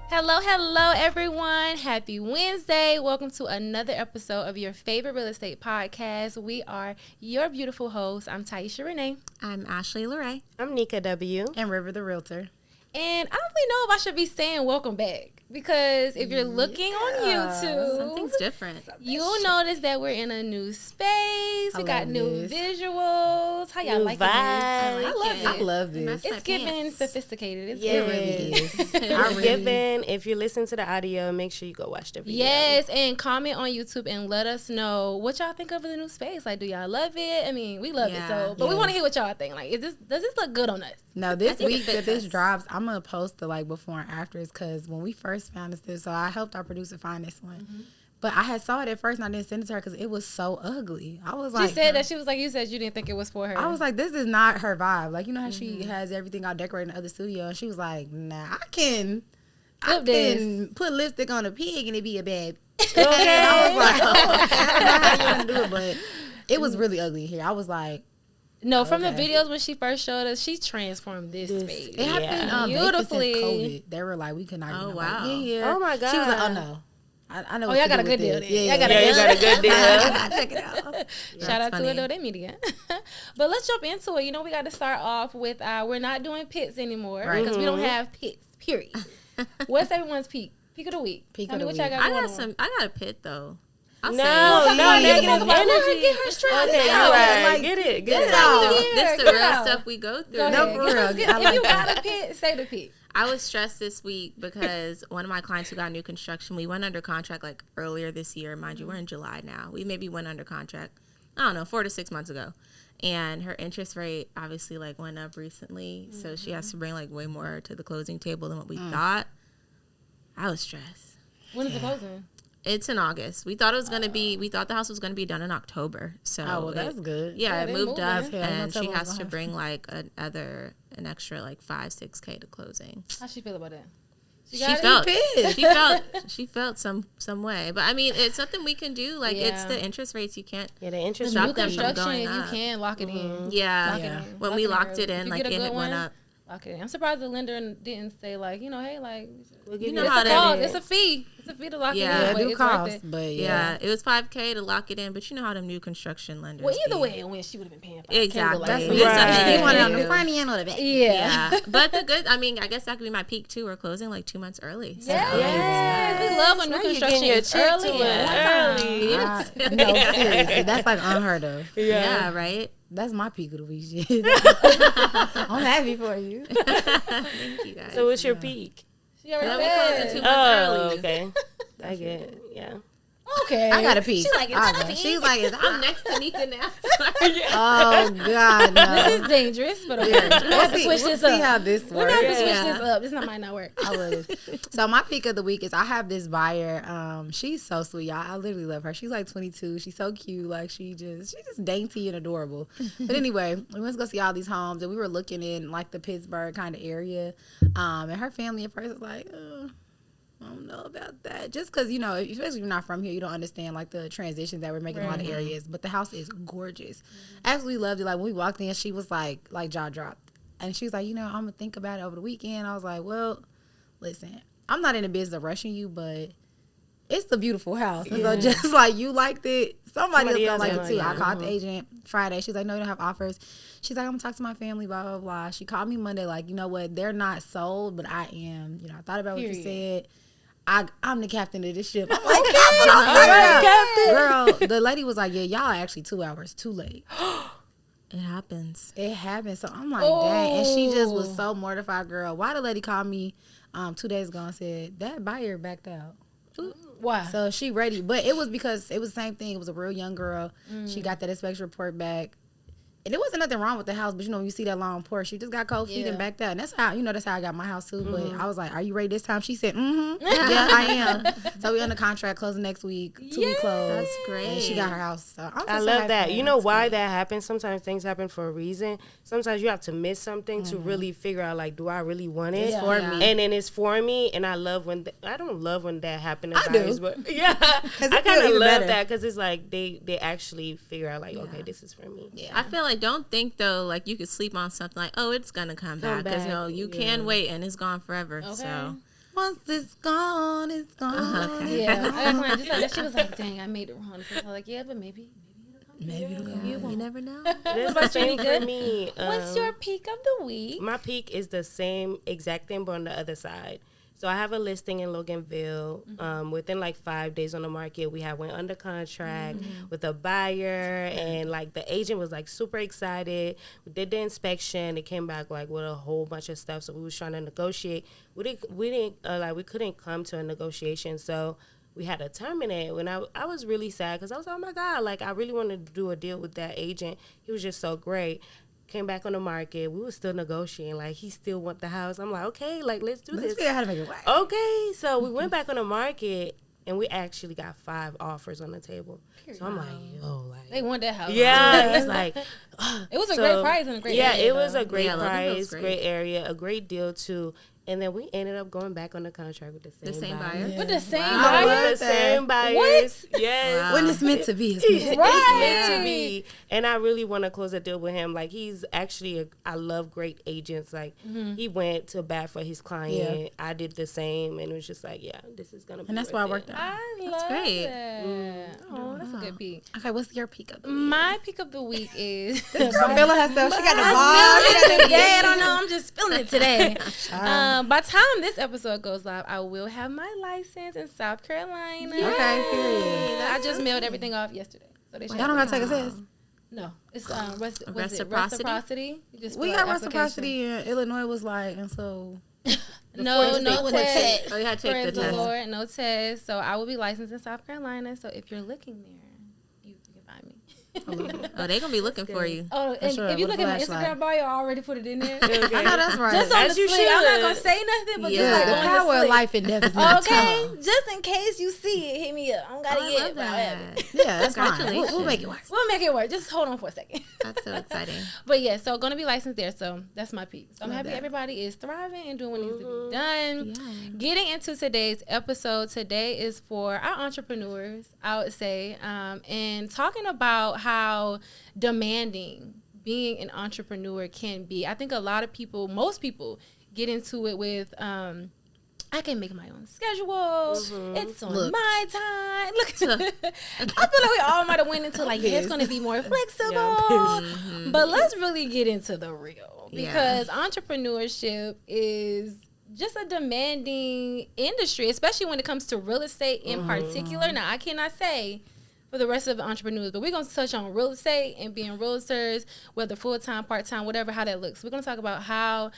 Hello, everyone. Happy Wednesday. Welcome to another episode of your favorite real estate podcast. We are your beautiful hosts. I'm Taisha Renee. I'm Ashley Lorraine. I'm Nika W. And River the Realtor. And I don't really know if I should be saying welcome back. Because if you're looking on YouTube, something's different. You'll notice that we're in a new space. We got new visuals. How y'all like it? I love this. It's giving sophisticated. It really is. It's giving. If you listen to the audio, make sure you go watch the video. Yes, and comment on YouTube and let us know what y'all think of the new space. Like, do y'all love it? I mean, we love it. But we want to hear what y'all think. Like, does this look good on us? No, this week that this drops, I'm gonna post the before and afters because when we first found this, so I helped our producer find this one. Mm-hmm. But I had saw it at first and I didn't send it to her because it was so ugly. I was like, she said that she was like, you said you didn't think it was for her. I was like, this is not her vibe. Like, you know how she has everything all decorated in the other studio, and she was like, nah, I can put lipstick on a pig and it be a bad. Okay. And I was like, oh, I don't know how you want to do it, but it was really ugly here. I was like. No, from the videos when she first showed us, she transformed this space. It happened beautifully. Since COVID. They were like, we could not get nobody in here. Oh, my God. She was like, oh, no. I know. Oh, y'all got a good deal then. Yeah, you got a good deal. Check it out. Shout out to Adore Media. But let's jump into it. You know, we got to start off with, we're not doing pits anymore because we don't have pits, period. What's everyone's peak? Peak of the week. Tell me what y'all got going on. I got a pit, though. No, negative energy. Get her straight. Okay, all right. Get it. This is the real stuff we go through. No, for real. If you got a pit, say the pit. I was stressed this week because one of my clients who got new construction, we went under contract earlier this year. Mind you, we're in July now. We maybe went under contract, 4 to 6 months ago. And her interest rate obviously went up recently. Mm-hmm. So she has to bring way more to the closing table than what we thought. I was stressed. When is the closing? It's in August. We thought it was going to be, we thought the house was going to be done in October. So that's good. Yeah, it moved up and she has to bring an extra $5-6K to closing. How she feel about that? She felt some way. But I mean, it's something we can do. It's the interest rates. You can't the interest stop them from going up. You can lock it in. Yeah. When we locked it in, it went up. Okay, I'm surprised the lender didn't say hey, it's a fee. It's a fee to lock it in. Yeah, but it do cost, but it was $5K to lock it in. But you know how them new construction lenders. Well, either way, it went. She would have been paying $5K. Exactly. That's right. You want it on the front end or the back. Yeah. But the good. I mean, I guess that could be my peak too. We're closing 2 months early. Yes. We love when new construction is early. No, seriously, that's unheard of. Yeah, right. That's my peak of the week. I'm happy for you. Thank you guys. So what's your peak? She already we closing 2 months early. Okay. I get it. Yeah. Okay. I got a peak. She's like, I'm next to Nika now. Oh, God, no. This is dangerous, but okay. We're going to have to switch this up. See how this works. We're going to have to switch this up. This might not work. I love it. So my peak of the week is I have this buyer. She's so sweet, y'all. I literally love her. She's 22. She's so cute. She's just dainty and adorable. But anyway, we went to go see all these homes, and we were looking in the Pittsburgh kind of area. And her family at first was like, I don't know about that. Just because, especially if you're not from here, you don't understand, the transitions that we're making in a lot of areas. But the house is gorgeous. Absolutely loved it. When we walked in, she was jaw dropped. And she was like, I'm going to think about it over the weekend. I was like, well, listen, I'm not in the business of rushing you, but it's a beautiful house. And so just you liked it, somebody else going to like it too. I called the agent Friday. She's like, no, you don't have offers. She's like, I'm going to talk to my family, blah, blah, blah. She called me Monday you know what? They're not sold, but I am. I thought about what you said. I'm the captain of this ship. I'm like, captain. Girl, the lady was like, yeah, y'all are actually 2 hours too late. It happens. So I'm like, dang. And she just was so mortified, girl. Why the lady called me 2 days ago and said, that buyer backed out. Why? So she ready. But it was because it was the same thing. It was a real young girl. She got that inspection report back. And there wasn't nothing wrong with the house, but when you see that long porch, she just got cold feet and backed out. And that's how I got my house too. But I was like, are you ready this time? She said, yeah, I am. So we under contract, closing next week. 2 week close. That's great. And she got her house. So I love that. You know why that happens? Sometimes things happen for a reason. Sometimes you have to miss something to really figure out, do I really want it? It's for me. And then it's for me. And I love when, I don't love when that happens. I do. But yeah, I kind of love that because it's they actually figure out, okay, this is for me. Yeah. I feel don't think though, you could sleep on something oh, it's gonna come back because you can wait and it's gone forever. Okay. So Once it's gone, it's gone. Okay. Yeah, I got client just like that. She was like, "Dang, I made it wrong." So I was like, "Yeah, but maybe You never know. It's the same for me. What's your peak of the week? My peak is the same exact thing, but on the other side. So I have a listing in Loganville. Within like 5 days on the market, we went under contract with a buyer, and like the agent was like super excited. We did the inspection. It came back like with a whole bunch of stuff. So we was trying to negotiate. We couldn't come to a negotiation. So we had to terminate. When I was really sad because I was like, oh my God, like I really wanted to do a deal with that agent. He was just so great. Came back on the market. We were still negotiating. Like, he still want the house. I'm like, okay, like, let's do this. Let's figure out how to make it work. Okay. So we went back on the market, and we actually got 5 offers on the table. So I'm like, yo, like. They want that house. Yeah. It's like. It was a great price and a great area. Yeah, it was a great Yeah, price, great. great area, a great deal, too. And then we ended up going back on the contract with the same buyer. With the same Wow. buyer? With the same buyers. Yes. Wow. When it's meant to be, it's meant to be. It's meant to be. And I really want to close a deal with him. Like, he's actually, I love great agents. Like, he went to bat for his client. Yeah. I did the same. And it was just like, yeah, this is going to be And that's why I worked out. I love great. that. Oh, that's a good peak. Okay, what's your peak of the week? My peak of the week is... Girl feeling herself. She got the I vibe. I don't know. I'm just feeling it today. By the time this episode goes live, I will have my license in South Carolina. Okay, period. I just mailed everything off yesterday. So they Y'all don't gotta take a test. No, it's Reciprocity? reciprocity. You just We fill got out application. reciprocity in Illinois was like, and so No test. Oh, you had to take Praise the the test. Lord, no test. So I will be licensed in South Carolina. So if you're looking there, you can find me. Oh, they gonna be looking for you. Oh, and sure, if you with look a at my flashlight. Instagram bio, I already put it in there. I know that's right. Just on As the you slip. I'm not should. gonna say nothing, but yeah, just like the on power the of slip. life and death is not Okay, just in case you see it, hit me up. I don't gotta Oh, I get love it, but I have it. that. Yeah, that's fine. Congratulations. We'll make it work. We'll make it work. Just hold on for a second. That's so exciting. But yeah, so gonna be licensed there. So that's my peak. So I'm Love happy that. everybody is thriving and doing what needs to be done. Yeah. Getting into today's episode, today is for our entrepreneurs, I would say, and talking about how demanding being an entrepreneur can be. I think a lot of people, most people, get into it with I can make my own schedule. It's on Look. my time. Look, I feel like we all might have went into like, yeah, it's going to be more flexible. But let's really get into the real, because entrepreneurship is just a demanding industry, especially when it comes to real estate in particular. Now, I cannot say for the rest of the entrepreneurs, but we're going to touch on real estate and being realtors, whether full-time, part-time, whatever, how that looks. We're going to talk about how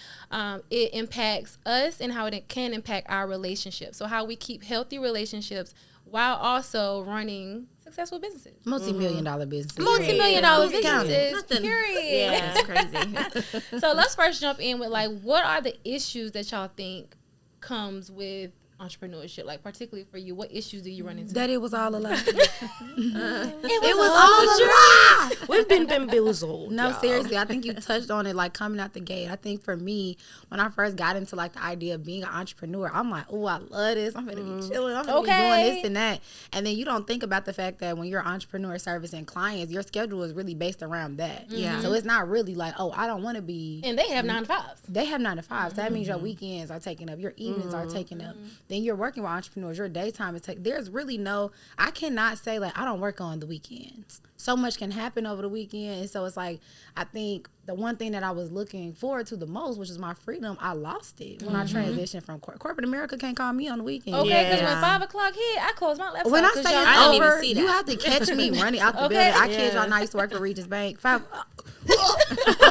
it impacts us and how it can impact our relationships. So how we keep healthy relationships while also running successful businesses. Multi-million-dollar business. Multi-million-dollar Who's counting? businesses, period. Yeah. That's crazy. So let's first jump in with, like, what are the issues that y'all think comes with entrepreneurship? Like, particularly for you, what issues do you run into? That it was all a lie. It was all a lie. We've been bamboozled. No, y'all. seriously, I think you touched on it, like, coming out the gate. I think for me, when I first got into, like, the idea of being an entrepreneur, I'm like, oh, I love this. I'm going to be chilling. I'm going to be doing this and that. And then you don't think about the fact that when you're an entrepreneur servicing clients, your schedule is really based around that. Yeah. So it's not really like, oh, I don't want to be. And they have 9 to 5s. They have 9 to 5s. So that means your weekends are taken up. Your evenings are taken up. Then you're working with entrepreneurs. Your daytime is taken. There's really no, I cannot say, like, I don't work on the weekends. So much can happen over the weekend. And so it's like, I think the one thing that I was looking forward to the most, which is my freedom, I lost it when I transitioned from corporate America. Can't call me on the weekend. Okay, because when Yeah. 5 o'clock hit, I close my laptop. When I 'cause say y'all- it's I didn't even over, see you that. have to catch me running out the Okay. building. I kid y'all not, I used to work for Regis Bank. I'm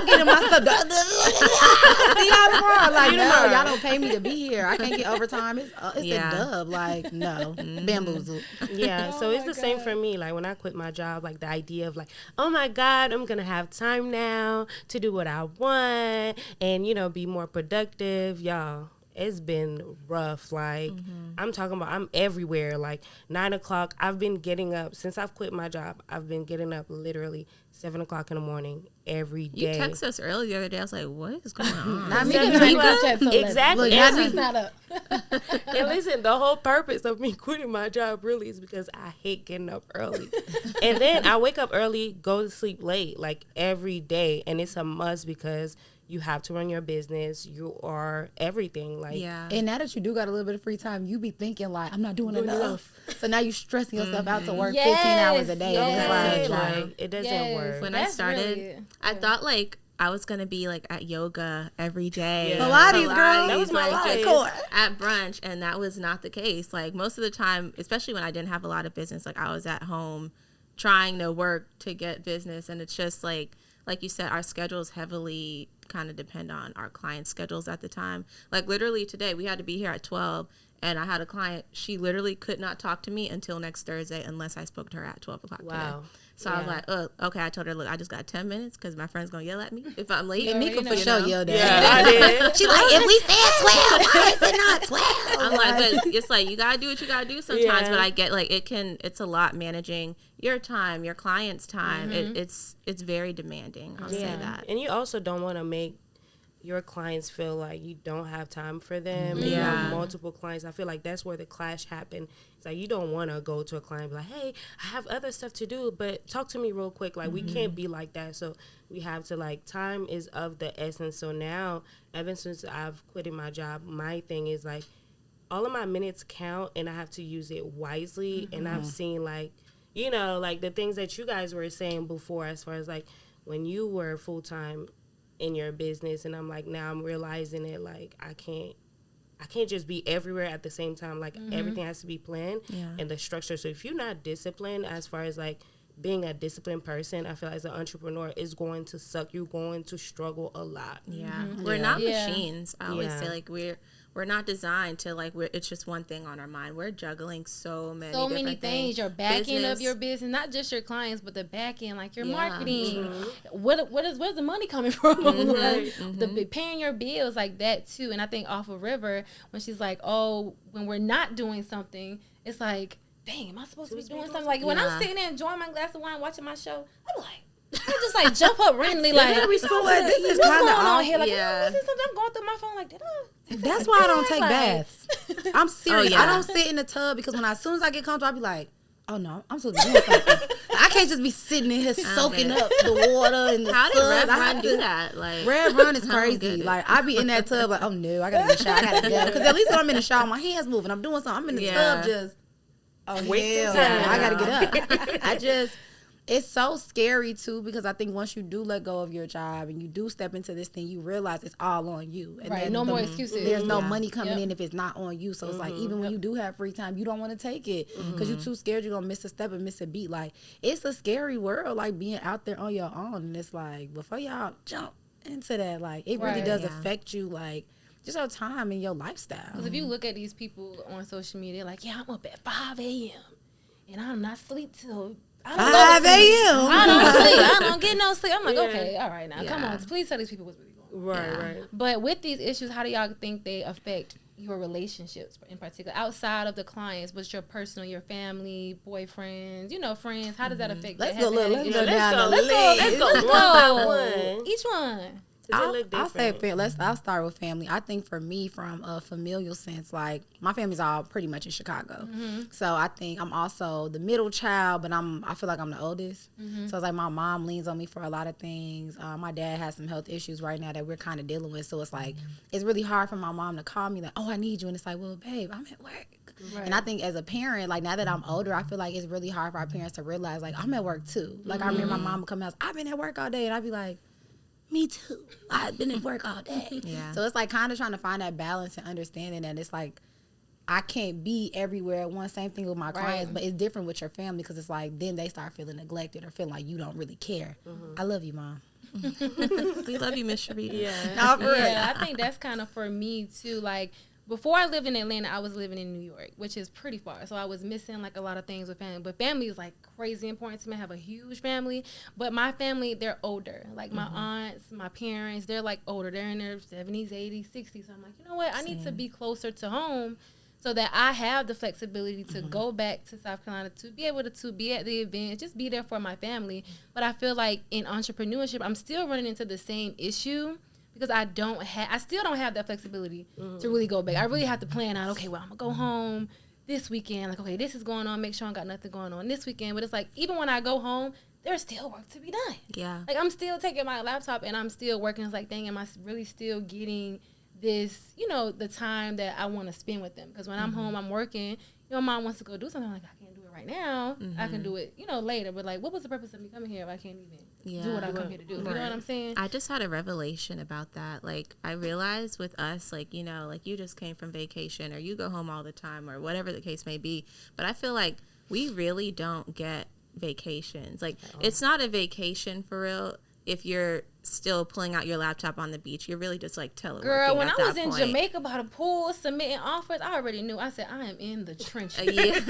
getting my stuff done. See y'all tomorrow. Like, no, y'all don't pay me to be here. I can't get overtime. It's Yeah. a dub. Like, no. Bamboozled. Yeah, so it's my the same God. for me. Like, when I quit my job, like, the idea of, like, oh my God, I'm gonna have time now to do what I want and, you know, be more productive. Y'all, it's been rough. Like, I'm talking about, I'm everywhere. Like, 9 o'clock, I've been getting up since I've quit my job. I've been getting up literally 7 o'clock in the morning every You day. texted us earlier the other day. I was like, what is going on? Not me. Because You my ain't group chat so Exactly. Look, late. not She's not up. And listen, the whole purpose of me quitting my job really is because I hate getting up early. And then I wake up early, go to sleep late, like every day. And it's a must because you have to run your business. You are everything. Like, and now that you do got a little bit of free time, you be thinking like, I'm not doing enough. So now you stressing yourself out to work 15 hours a day. It's like it doesn't work. When I started, I thought like I was gonna be like at yoga every day. Pilates, girl. That was my life. At brunch, and that was not the case. Like most of the time, especially when I didn't have a lot of business, like I was at home trying to work to get business, and it's just like you said, our schedules heavily kind of depend on our clients' schedules at the time. Like literally today, we had to be here at 12, and I had a client. She literally could not talk to me until next Thursday unless I spoke to her at 12 o'clock today. So I was like, oh, okay. I told her, look, I just got 10 minutes because my friend's going to yell at me if I'm late. And Nika for sure yelled at me. Yeah, I did. She like, if we said 12, why is it not 12? I'm like, but it's like, you got to do what you got to do sometimes. But I get like, it's a lot managing your time, your client's time. It's very demanding. I'll say that. And you also don't want to make your clients feel like you don't have time for them. And you have multiple clients. I feel like that's where the clash happened. It's like you don't want to go to a client and be like, hey, I have other stuff to do, but talk to me real quick. Like, we can't be like that. So we have to, like, time is of the essence. So now, ever since I've quitted my job, my thing is, like, all of my minutes count, and I have to use it wisely. And I've seen, like, you know, like, the things that you guys were saying before as far as, like, when you were full-time in your business, and I'm like, now I'm realizing it, like, I can't just be everywhere at the same time. Like, everything has to be planned and the structure. So if you're not disciplined as far as, like, being a disciplined person, I feel like as an entrepreneur, is going to suck. You're going to struggle a lot. We're not machines. I always say, like, we're not designed to, like, it's just one thing on our mind. We're juggling so many things. Your back end of your business, not just your clients, but the back end, like your marketing. Where's the money coming from? The paying your bills, like that too. And I think off of River, when she's like, oh, when we're not doing something, it's like, dang, am I supposed to be doing something? Like when I'm sitting there enjoying my glass of wine, watching my show, I'm like, I just like jump up randomly, like, this is what's going on here? Like, this is something I'm going through my phone, like, that's why I don't take baths. I'm serious. I don't sit in the tub because as soon as I get comfortable, I be like, oh no, I'm supposed to be doing something. I can't just be sitting in here soaking up the water and the How did sun. Rev Run do that? Like, Rev Run is crazy. Like, I be in that tub like, oh no, I gotta get a shower. I gotta go. Because at least when I'm in the shower, my hands moving. I'm doing something. I'm in the tub just, oh hell, I gotta get up. It's so scary too, because I think once you do let go of your job and you do step into this thing, you realize it's all on you. And no more excuses. There's no money coming in if it's not on you. So it's like, even when you do have free time, you don't want to take it because you're too scared you're gonna miss a step and miss a beat. Like, it's a scary world, like being out there on your own. And it's like, before y'all jump into that, like, it really does affect you, like, just your time and your lifestyle. Because if you look at these people on social media, like, yeah, I'm up at 5 a.m. and I'm not sleep till 5 a.m. I don't get no sleep. I'm like, okay, all right, now come on, please tell these people what's really going on. Right. But with these issues, how do y'all think they affect your relationships in particular, outside of the clients? What's your personal, your family, boyfriends, friends? How does that affect? Let's go one by one. Each one. I'll say I'll start with family. I think for me, from a familial sense, like, my family's all pretty much in Chicago. So I think I'm also the middle child, but I feel like I'm the oldest. So it's like my mom leans on me for a lot of things. My dad has some health issues right now that we're kind of dealing with. So it's like, it's really hard for my mom to call me like, oh, I need you. And it's like, well, babe, I'm at work. And I think as a parent, like, now that I'm older, I feel like it's really hard for our parents to realize, like, I'm at work too. Like, I remember my mom would come out, I've been at work all day. And I'd be like, me too. I've been at work all day. So it's like kind of trying to find that balance and understanding that it's like, I can't be everywhere at once. Same thing with my clients, but it's different with your family, because it's like, then they start feeling neglected or feeling like you don't really care. I love you, Mom. We love you, Miss Sharita. I think that's kind of for me too. Like, before I lived in Atlanta, I was living in New York, which is pretty far. So I was missing, like, a lot of things with family. But family is, like, crazy important to me. I have a huge family. But my family, they're older. Like, my aunts, my parents, they're, like, older. They're in their 70s, 80s, 60s. So I'm like, you know what? I need to be closer to home so that I have the flexibility to go back to South Carolina, to be able to be at the event, just be there for my family. But I feel like in entrepreneurship, I'm still running into the same issue, because I still don't have that flexibility to really go back. I really have to plan out, okay, well, I'm going to go home this weekend. Like, okay, this is going on. Make sure I got nothing going on this weekend. But it's like, even when I go home, there's still work to be done. Yeah. Like, I'm still taking my laptop and I'm still working. It's like, dang, am I really still getting this, you know, the time that I want to spend with them? Because when I'm home, I'm working. You know, mom wants to go do something. I'm like, I can't do it right now. I can do it, you know, later. But, like, what was the purpose of me coming here if I can't even do what I come here to do? You know what I'm saying? I just had a revelation about that. Like, I realized with us, like, you know, like you just came from vacation or you go home all the time or whatever the case may be. But I feel like we really don't get vacations. Like, it's not a vacation for real if you're still pulling out your laptop on the beach. You're really just like teleworking. Girl, when I was in point. Jamaica by the pool submitting offers, I already knew. I said, I am in the trenches. Yeah.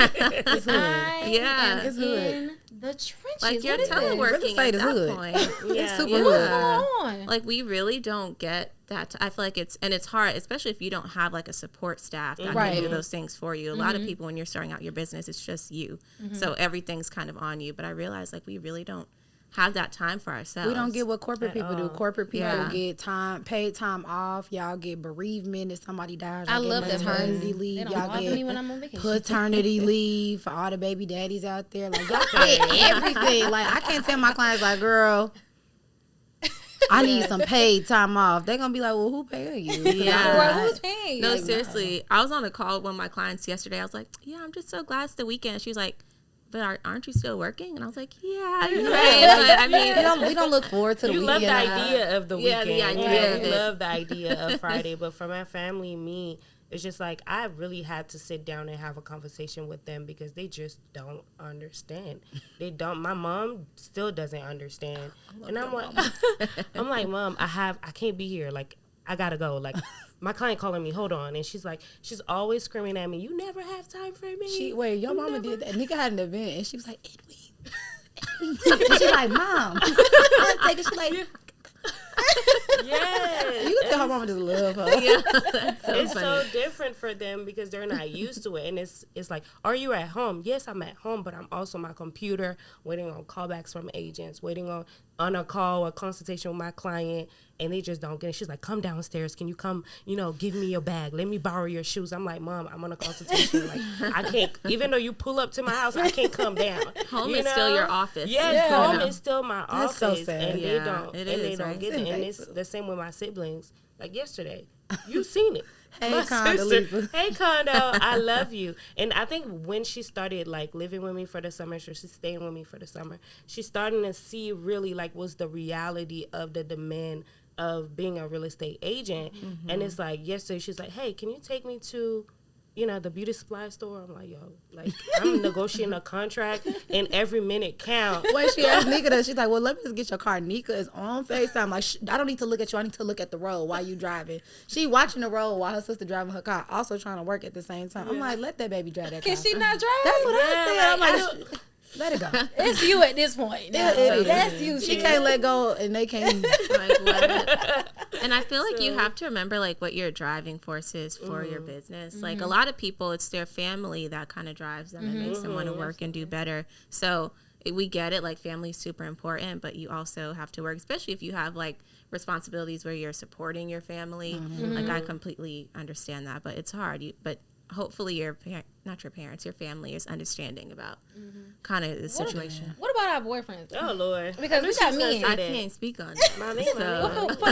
I am It's in the trenches. Like, you're What is this? teleworking at that hood. point. It's super What's hood. going on? Like, we really don't get that. I feel like it's hard, especially if you don't have like a support staff that can do those things for you. A lot of people, when you're starting out your business, it's just you. So everything's kind of on you. But I realize, like, we really don't have that time for ourselves. We don't get what corporate people do. Corporate people Yeah. get paid time off. Y'all get bereavement if somebody dies. I Y'all love get that maternity part. leave. They don't Y'all bother me when I'm on get vacation. paternity leave for all the baby daddies out there. Like, y'all get everything. Like, I can't tell my clients, like, girl, I need some paid time off. They're gonna be like, well, who paying you? Yeah. Girl, who's paying? No, Like, seriously. I was on a call with one of my clients yesterday. I was like, yeah, I'm just so glad it's the weekend. She was like, but aren't you still working? And I was like, yeah, you're right. But, I mean, we don't look forward to the You weekend. love the idea of the Yeah, weekend. the idea of You it. love the idea of Friday. But for my family, me, it's just like I really had to sit down and have a conversation with them because they just don't understand. They don't. My mom still doesn't understand. And I'm like, I'm like, Mom, I can't be here. Like, I gotta go. Like, my client calling me, hold on. And she's always screaming at me, you never have time for me. Your mama did that. Nika had an event and she was like, Edwin. And she's like, Mom. I was taking, she's like, Yes. you can tell her mama just love her. yeah, that's so It's funny. so different for them because they're not used to it. And it's like, are you at home? Yes, I'm at home, but I'm also on my computer waiting on callbacks from agents, waiting on a call, a consultation with my client, and they just don't get it. She's like, come downstairs. Can you come, give me your bag. Let me borrow your shoes. I'm like, Mom, I'm on a consultation. Like, I can't, even though you pull up to my house, I can't come down. Home is still your office. Yes, home is still my office. so sad. And Yeah, they it don't is, get right? it. And it's the same with my siblings. Like yesterday, you seen it. Hey, My Condoleezza. sister, hey Condo, I love you. And I think when she started like living with me for the summer, so she's staying with me for the summer, she's starting to see really like what's the reality of the demand of being a real estate agent. And it's like yesterday she's like, hey, can you take me to the beauty supply store? I'm like, yo, like I'm negotiating a contract and every minute count. When she asked Nika that, she's like, well, let me just get your car. Nika is on FaceTime. Like, I don't need to look at you. I need to look at the road while you driving. She watching the road while her sister driving her car, also trying to work at the same time. I'm like, let that baby drive that car. Can she not drive? That's what I said. I'm like, like, let it go. It's you at this point. That's you. She can't let go and they can't. Like, what? And I feel like you have to remember like what your driving force is for your business. Like a lot of people, it's their family that kind of drives them and makes them want to work and do better. So we get it, like family is super important, but you also have to work, especially if you have like responsibilities where you're supporting your family. Like I completely understand that, but it's hard. But hopefully your family is understing about kind of the situation. What about our boyfriends? Oh Lord, Because we got men. I can't speak on that. my man, For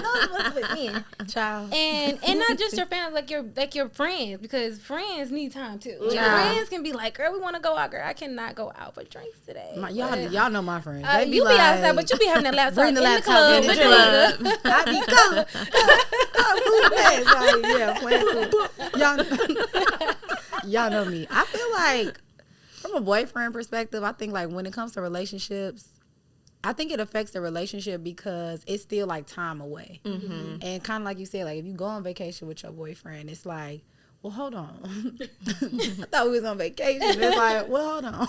those of us with men. Child. And not just your family, like your friends, because friends need time too. Your Yeah. friends can be like, girl, we want to go out, girl. I cannot go out for drinks today. Y'all know my friends. They You be like, outside, but you be having that laptop bring the in laptop the in club. the with club. I be playing. Y'all know me. I feel like from a boyfriend perspective, I think like when it comes to relationships, I think it affects the relationship because it's still like time away. And kind of like you said, like if you go on vacation with your boyfriend, it's like, well, hold on. I thought we was on vacation. It's like, well, hold on.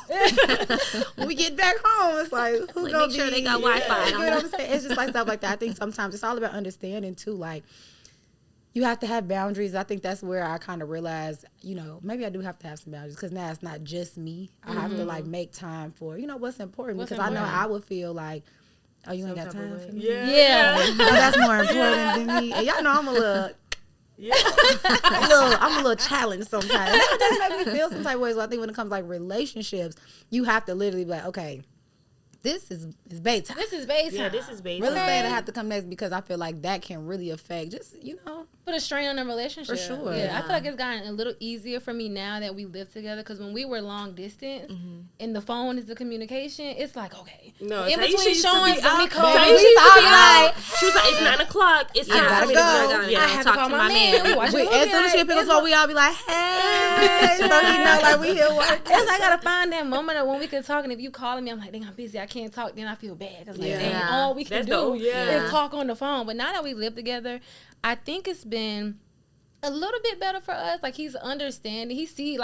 When we get back home, it's like, who's gonna make sure be? they got Wi-Fi. You know what I'm saying? It's just like stuff like that. I think sometimes it's all about understanding too. Like, you have to have boundaries. I think that's where I kind of realize, maybe I do have to have some boundaries because now it's not just me. I have to like make time for, what's important because I know I would feel like, oh, you ain't got time for me? Yeah. So that's more important than me. And y'all know I'm a little, I'm a little challenged sometimes. That just make me feel some type of ways. So I think when it comes to like relationships, you have to literally be like, okay, this is bedtime. This is base time. Yeah, this is base Real time. estate have to come next because I feel like that can really affect just, put a strain on the relationship. For sure. Yeah, I feel like it's gotten a little easier for me now that we live together, because when we were long distance and the phone is the communication, it's like, okay. No, in Taisha between used to showings, be let me out. call. Taisha We used to used to be be out. like, She was like, it's 9 o'clock. It's I time gotta for me to go. go. Yeah. I have to talk call to my my man. We man. watching As a movie. soon as she pick us up, we all be like, hey. So he know like we here working. It's like I gotta find that moment of when we can talk, and if you calling me, I'm like, dang, I'm busy, I can't talk. Then I feel bad because like, Yeah. dang, all we can That's do yeah. is talk on the phone. But now that we live together, I think it's been a little bit better for us. Like, he's understanding. He sees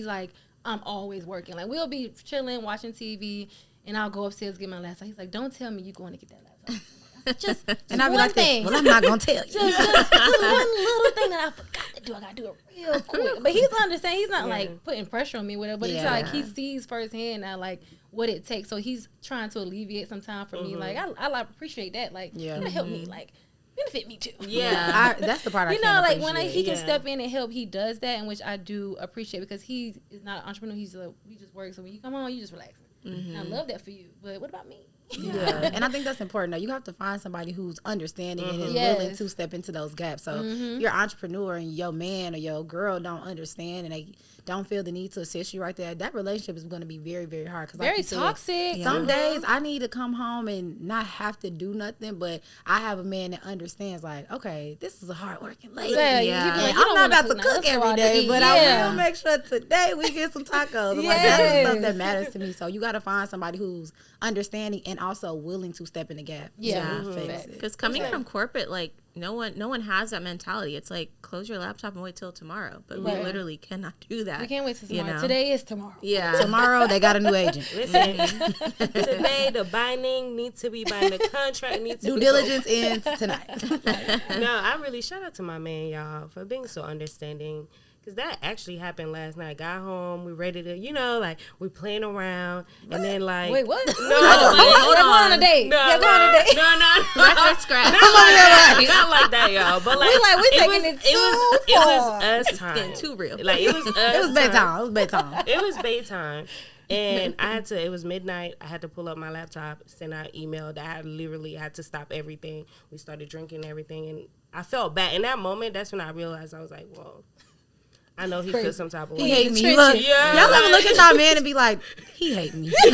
like I'm always working. Like, we'll be chilling, watching TV, and I'll go upstairs get my laptop. He's like, don't tell me you're going to get that laptop. Just And I'll be one like, thing. well, I'm not going to tell you. Just one little thing that I forgot to do. I gotta do it real quick. But he's understanding. He's not like putting pressure on me, whatever. But it's like he sees firsthand now, like what it takes. So he's trying to alleviate some time for me. Like I like appreciate that. Like it'll help me. Like benefit me too. Yeah. That's the part I You can't know, like appreciate. when he can step in and help, he does that, and which I do appreciate, because he is not an entrepreneur. He just works. So when you come home, you just relax. And I love that for you. But what about me? Yeah, and I think that's important though. You have to find somebody who's understanding and is willing to step into those gaps. So if you're an entrepreneur and your man or your girl don't understand and they don't feel the need to assist you right there, that relationship is going to be very, very hard. Cause Very like you toxic. said, some days I need to come home and not have to do nothing, but I have a man that understands, like, okay, this is a hardworking lady. Yeah. And I'm not about to cook every day, but I will make sure today we get some tacos. Like, that's the stuff that matters to me. So you got to find somebody who's understanding and also willing to step in the gap. Because coming from corporate, like no one has that mentality. It's like, close your laptop and wait till tomorrow. But we literally cannot do that. We can't wait till tomorrow. You know? Today is tomorrow. Yeah. Tomorrow they got a new agent. Listen, today the binding needs to be binding. The contract needs to Due be diligence ends tonight. No, I really shout out to my man, y'all, for being so understanding. Because that actually happened last night. Got home, we ready to, like, we playing around. And then, like. Wait, what? No, hold on a date. No, Go on a date. no. Record scratch. Not like that, y'all. But, like, we taking it too far. It was us time. Getting too real. Like, it was us It was bedtime. It was bedtime. And it was midnight. I had to pull up my laptop, send out email that I literally had to stop everything. We started drinking everything. And I felt bad. In that moment, that's when I realized, I was like, whoa. I know he feels some type of way. He hate me. Look, y'all ever look at y'all man and be like, he hate me? Because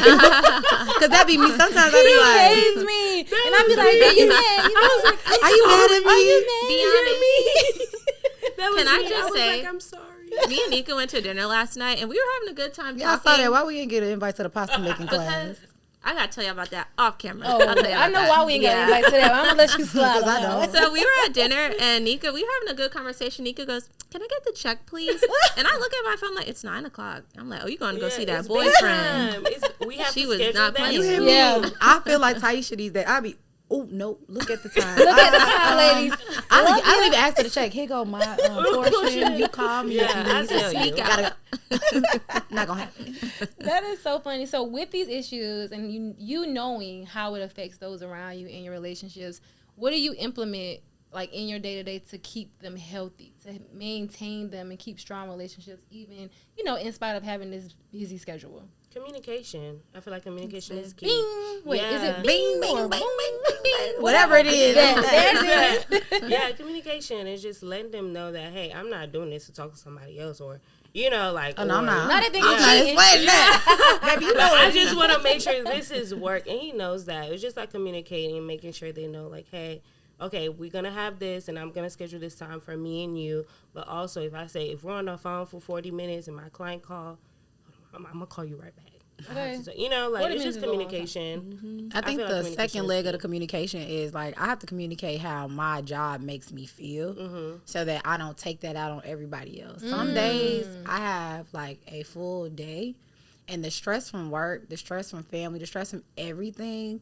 that be me. Sometimes I be like, he hates me. And I be like, are you mad? Are you mad at me? Are you mad? Be honest. That was Can I me. just was say, like, I'm sorry. Me and Nika went to dinner last night, and we were having a good time Yeah, I talking. saw that. Why we didn't get an invite to the pasta making class? Because I gotta tell you about that off camera. Oh, I'll tell you I about know that. why we ain't got anybody to that. I'm gonna let you slide. I don't. So we were at dinner, and Nika, we were having a good conversation. Nika goes, "Can I get the check, please?" And I look at my phone like, it's 9:00. I'm like, "Oh, you going to go see that boyfriend?" We have She to was schedule not that. playing. You hear me? Yeah. I feel like Taisha these days. I be, oh no, look at the time. Look at the time, ladies. I don't even ask for the check. Here go my portion. You call me. Yeah, I if you need tell to you. sneak out. Gotta go. Not gonna happen. That is so funny. So with these issues and you knowing how it affects those around you in your relationships, what do you implement like in your day-to-day to keep them healthy, to maintain them and keep strong relationships, even, in spite of having this busy schedule? Communication. I feel like communication is key. Bing. Wait, is it Bing, bing, bing, or bing, boom? bing, bing, bing. Whatever it is. There's it. Yeah, communication is just letting them know that, hey, I'm not doing this to talk to somebody else, or like. Oh, no, I'm not. Not that they I'm get not cheating. explaining that. Baby, you know I it. just want to make sure this is work, and he knows that. It's just like communicating and making sure they know, like, hey, okay, we're going to have this, and I'm going to schedule this time for me and you. But also, if we're on the phone for 40 minutes and my client call, I'm going to call you right back. Okay. It's just communication. I think feel like the communication second is leg of key. the communication is like I have to communicate how my job makes me feel so that I don't take that out on everybody else. Some days I have like a full day and the stress from work, the stress from family, the stress from everything,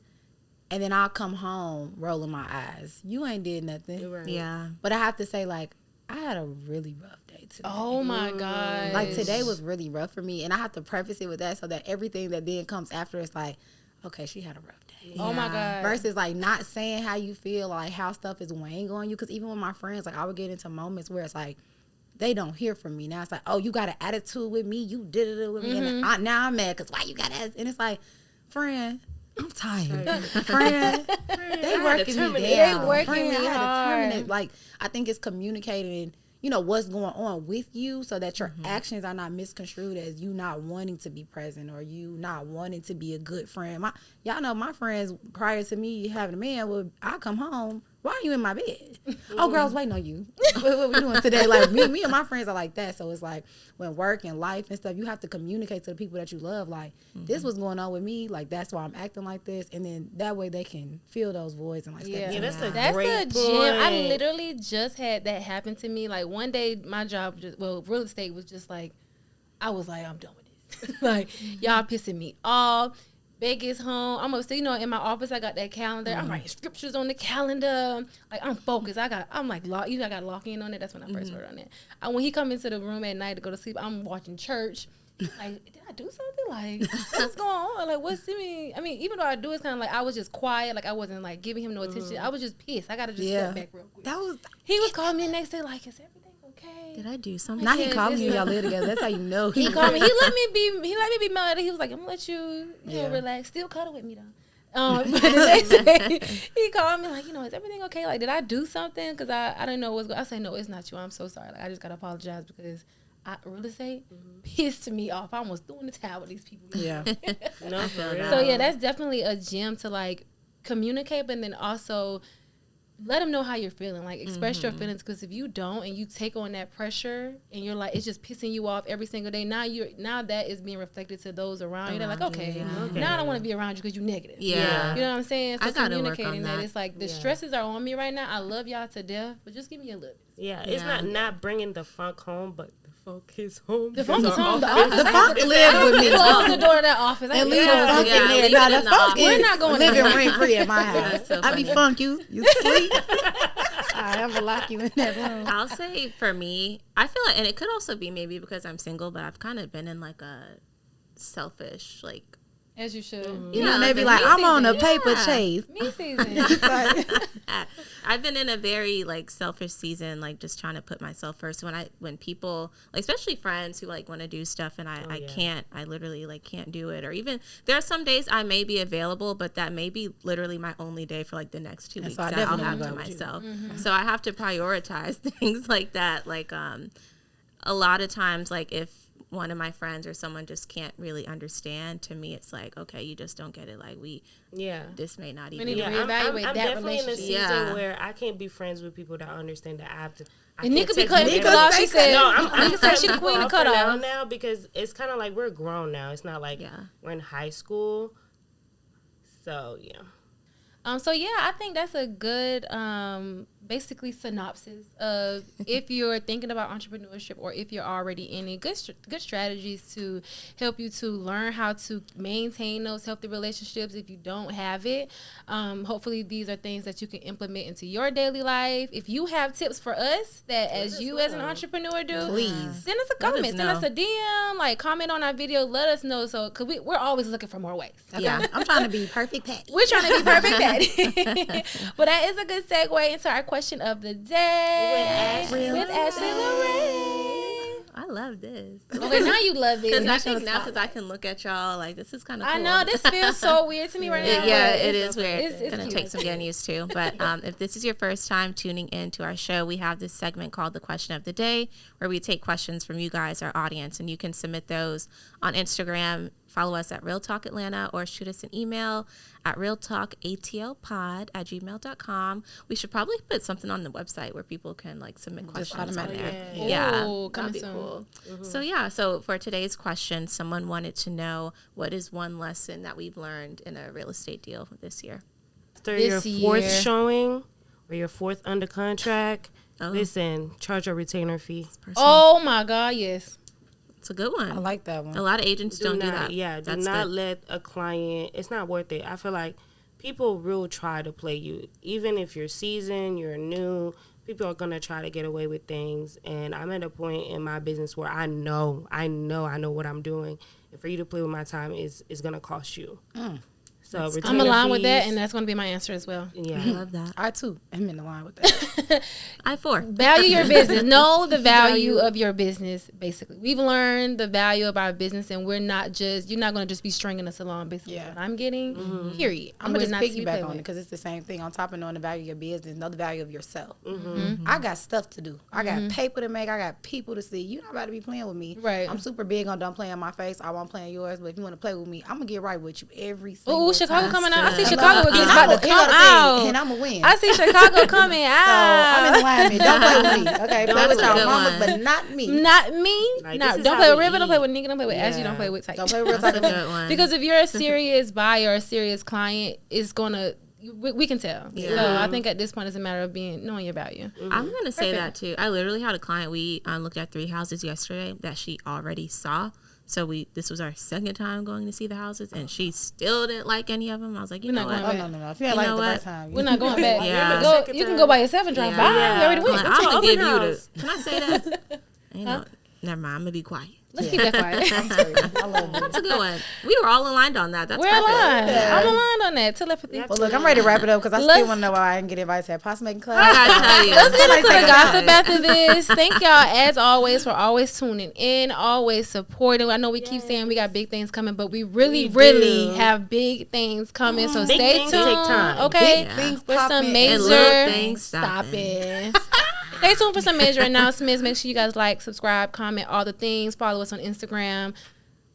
and then I'll come home rolling my eyes. You ain't did nothing. Right. Yeah. But I have to say, like, I had a really rough day today. Oh my God. Like, today was really rough for me, and I have to preface it with that so that everything that then comes after is like, okay, she had a rough day. Oh my God. Versus, like, not saying how you feel, like, how stuff is weighing on you. Because even with my friends, like, I would get into moments where it's like, they don't hear from me. Now it's like, oh, you got an attitude with me. You did it with me. And now I'm mad because why you got an attitude? And it's like, friend, I'm tired. Friend, they working me down. They working Friend, me I had to hard. terminate. Like, I think it's communicating, you know, what's going on with you so that your actions are not misconstrued as you not wanting to be present or you not wanting to be a good friend. Y'all know my friends prior to me having a man, I come home, why are you in my bed? Oh, girl, I was waiting on you. What we doing today? Like, me and my friends are like that. So it's like when work and life and stuff, you have to communicate to the people that you love. Like, this was going on with me. Like, that's why I'm acting like this. And then that way they can fill those voids and like step into that's my a life. great a point. gem. I literally just had that happen to me. Like one day, my job real estate was just like, I was like, I'm done with this. Like y'all pissing me off. Vegas home. I'm upstairs, you know, in my office. I got that calendar. I'm writing scriptures on the calendar. Like I'm focused. I got lock in on it. That's when I first heard on it. When he come into the room at night to go to sleep, I'm watching church. Like, did I do something? Like, what's going on? Like, what's me? I mean, even though I do, it's kind of like I was just quiet. Like, I wasn't like giving him no attention. I was just pissed. I gotta just step back real quick. He was calling me the next day, like, is everything okay? Did I do something? Now he calling you, y'all live together. That's how you know. He called me. He let me be mad. He was like, I'm gonna let you, relax. Still cuddle with me though. But the next day, he called me like, is everything okay? Like, did I do something? Because I didn't know what's going on. I said, no, it's not you. I'm so sorry. Like, I just gotta apologize because real estate pissed me off. I almost threw in the towel with these people. Yeah. No, for real. So yeah, that's definitely a gem to like communicate, but then also let them know how you're feeling. Like express your feelings, because if you don't and you take on that pressure and you're like, it's just pissing you off every single day. Now that is being reflected to those around you. They're like, okay, now I don't want to be around you because you're negative. Yeah. You know what I'm saying? So I gotta communicating work on that it's like the stresses are on me right now. I love y'all to death, but just give me a little bit. Yeah, it's not bringing the funk home, but the funk is home. The funk is home. The office. The funk live with me. Close the door to that office. And leave the funk in there. Now the funk We're not going living in. rent free at my house. So I be funk you sleep. I'm gonna lock you in that room. I'll say for me, I feel like, and it could also be maybe because I'm single, but I've kind of been in like a selfish, like, as you should. You know, maybe like I'm on a paper chase. Me season. I've been in a very like selfish season, like just trying to put myself first. When people, like especially friends who like want to do stuff and I literally like can't do it. Or even there are some days I may be available, but that may be literally my only day for like the next 2 weeks so that I'll have to myself. So I have to prioritize things like that. Like a lot of times, like if one of my friends or someone just can't really understand, to me it's like, okay, you just don't get it. Like this may not even. I'm definitely in a season where I can't be friends with people that understand that I have to. And Nika be cutting people off. She said, "No, I'm said she the queen of cutoffs now because it's kind of like we're grown now. It's not like we're in high school." So yeah. So yeah, I think that's a good basically synopsis of if you're thinking about entrepreneurship or if you're already in it, good strategies to help you to learn how to maintain those healthy relationships if you don't have it. Hopefully these are things that you can implement into your daily life. If you have tips for us that as an entrepreneur do, please send us a comment, send us a DM, like comment on our video, let us know. So cause we're always looking for more ways. Okay? Yeah, I'm trying to be perfect Patty. We're trying to be perfect Patty. But that is a good segue into our question of the day with Ashley Lorraine. I love this. Okay, now you love it. Because I think now, because I can look at y'all like this is kind of cool. I know this feels so weird to me right now. Yeah, it is weird. It's gonna cute. take some getting used to. But if this is your first time tuning in to our show, we have this segment called the Question of the Day, where we take questions from you guys, our audience, and you can submit those on Instagram. Follow us at Real Talk Atlanta or shoot us an email at realtalkatlpod@gmail.com. We should probably put something on the website where people can like submit questions on there. Yeah, that'd be cool. So for today's question, someone wanted to know what is one lesson that we've learned in a real estate deal this year. After your fourth showing or your fourth under contract, listen, charge a retainer fee. Oh my God, yes. It's a good one. I like that one. A lot of agents don't do that. Yeah, do not let a client, it's not worth it. I feel like people will try to play you. Even if you're seasoned, you're new, people are going to try to get away with things. And I'm at a point in my business where I know what I'm doing. And for you to play with my time is going to cost you. So That's retainer I'm aligned with fees- that, and that's going to be my answer as well. Yeah. I love that. I too am in line with that. I4. Value your business. Know the value of your business, basically. We've learned the value of our business, and you're not going to just be stringing us along, basically. Yeah. What I'm getting, period. I'm gonna And just we're not to be piggyback played on it with. because it's the same thing. On top of knowing the value of your business, know the value of yourself. Mm-hmm. I got stuff to do. I got paper to make. I got people to see. You're not about to be playing with me. Right. I'm super big on don't play in my face. I won't play in yours. But if you want to play with me, I'm gonna get right with you every single Oh, Chicago time. coming out. I see good. Chicago is And about I'm to come out. and I'm gonna win. I see Chicago coming So I'm in out. alignment. Don't play with me. Okay, play That's with a y'all good mamas, one. but not me. Not me. Like, No, this is don't how play with we River. Don't eat. play with Nika. Don't play with Ashley. Yeah. Don't play with Tyke. Don't play with real That's a talk. good one. Because if you're a serious buyer or a serious client, it's gonna we can tell. Yeah. So I think at this point it's a matter of knowing your value. I'm gonna say that too. I literally had a client. We looked at 3 houses yesterday that she already saw. So this was our second time going to see the houses, and she still didn't like any of them. I was like, you know not what? going Oh back. no. If you ain't You like know the what? first time, We're not going back. Yeah. You can go by yourself and drive by. Yeah. You already I'm went. like, I'm gonna open give you the. house. Can I say that? You know, never mind. I'm gonna be quiet. Let's keep that quiet. I love it. That's a good one. We were all aligned on that. That's We're perfect. aligned. Yeah. I'm aligned on that. Telepathy. Well, look, I'm ready to wrap it up because I Let's- still want to know why I didn't get invited to that pasta making I class. gotta tell you. Let's get into Somebody the take a gossip shot. after this. Thank y'all, as always, for always tuning in, always supporting. I know we keep saying we got big things coming, but we really do. have big things coming. So Big stay things tuned. take time. Okay, Big things with some popping major and little things stop stopping. it. Stay tuned for some major announcements. Make sure you guys like, subscribe, comment, all the things. Follow us on Instagram.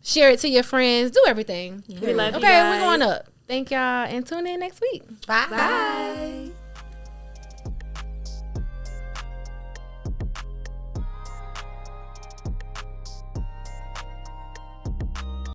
Share it to your friends. Do everything. We love you Okay, guys. we're going up. Thank y'all, and tune in next week. Bye. Bye.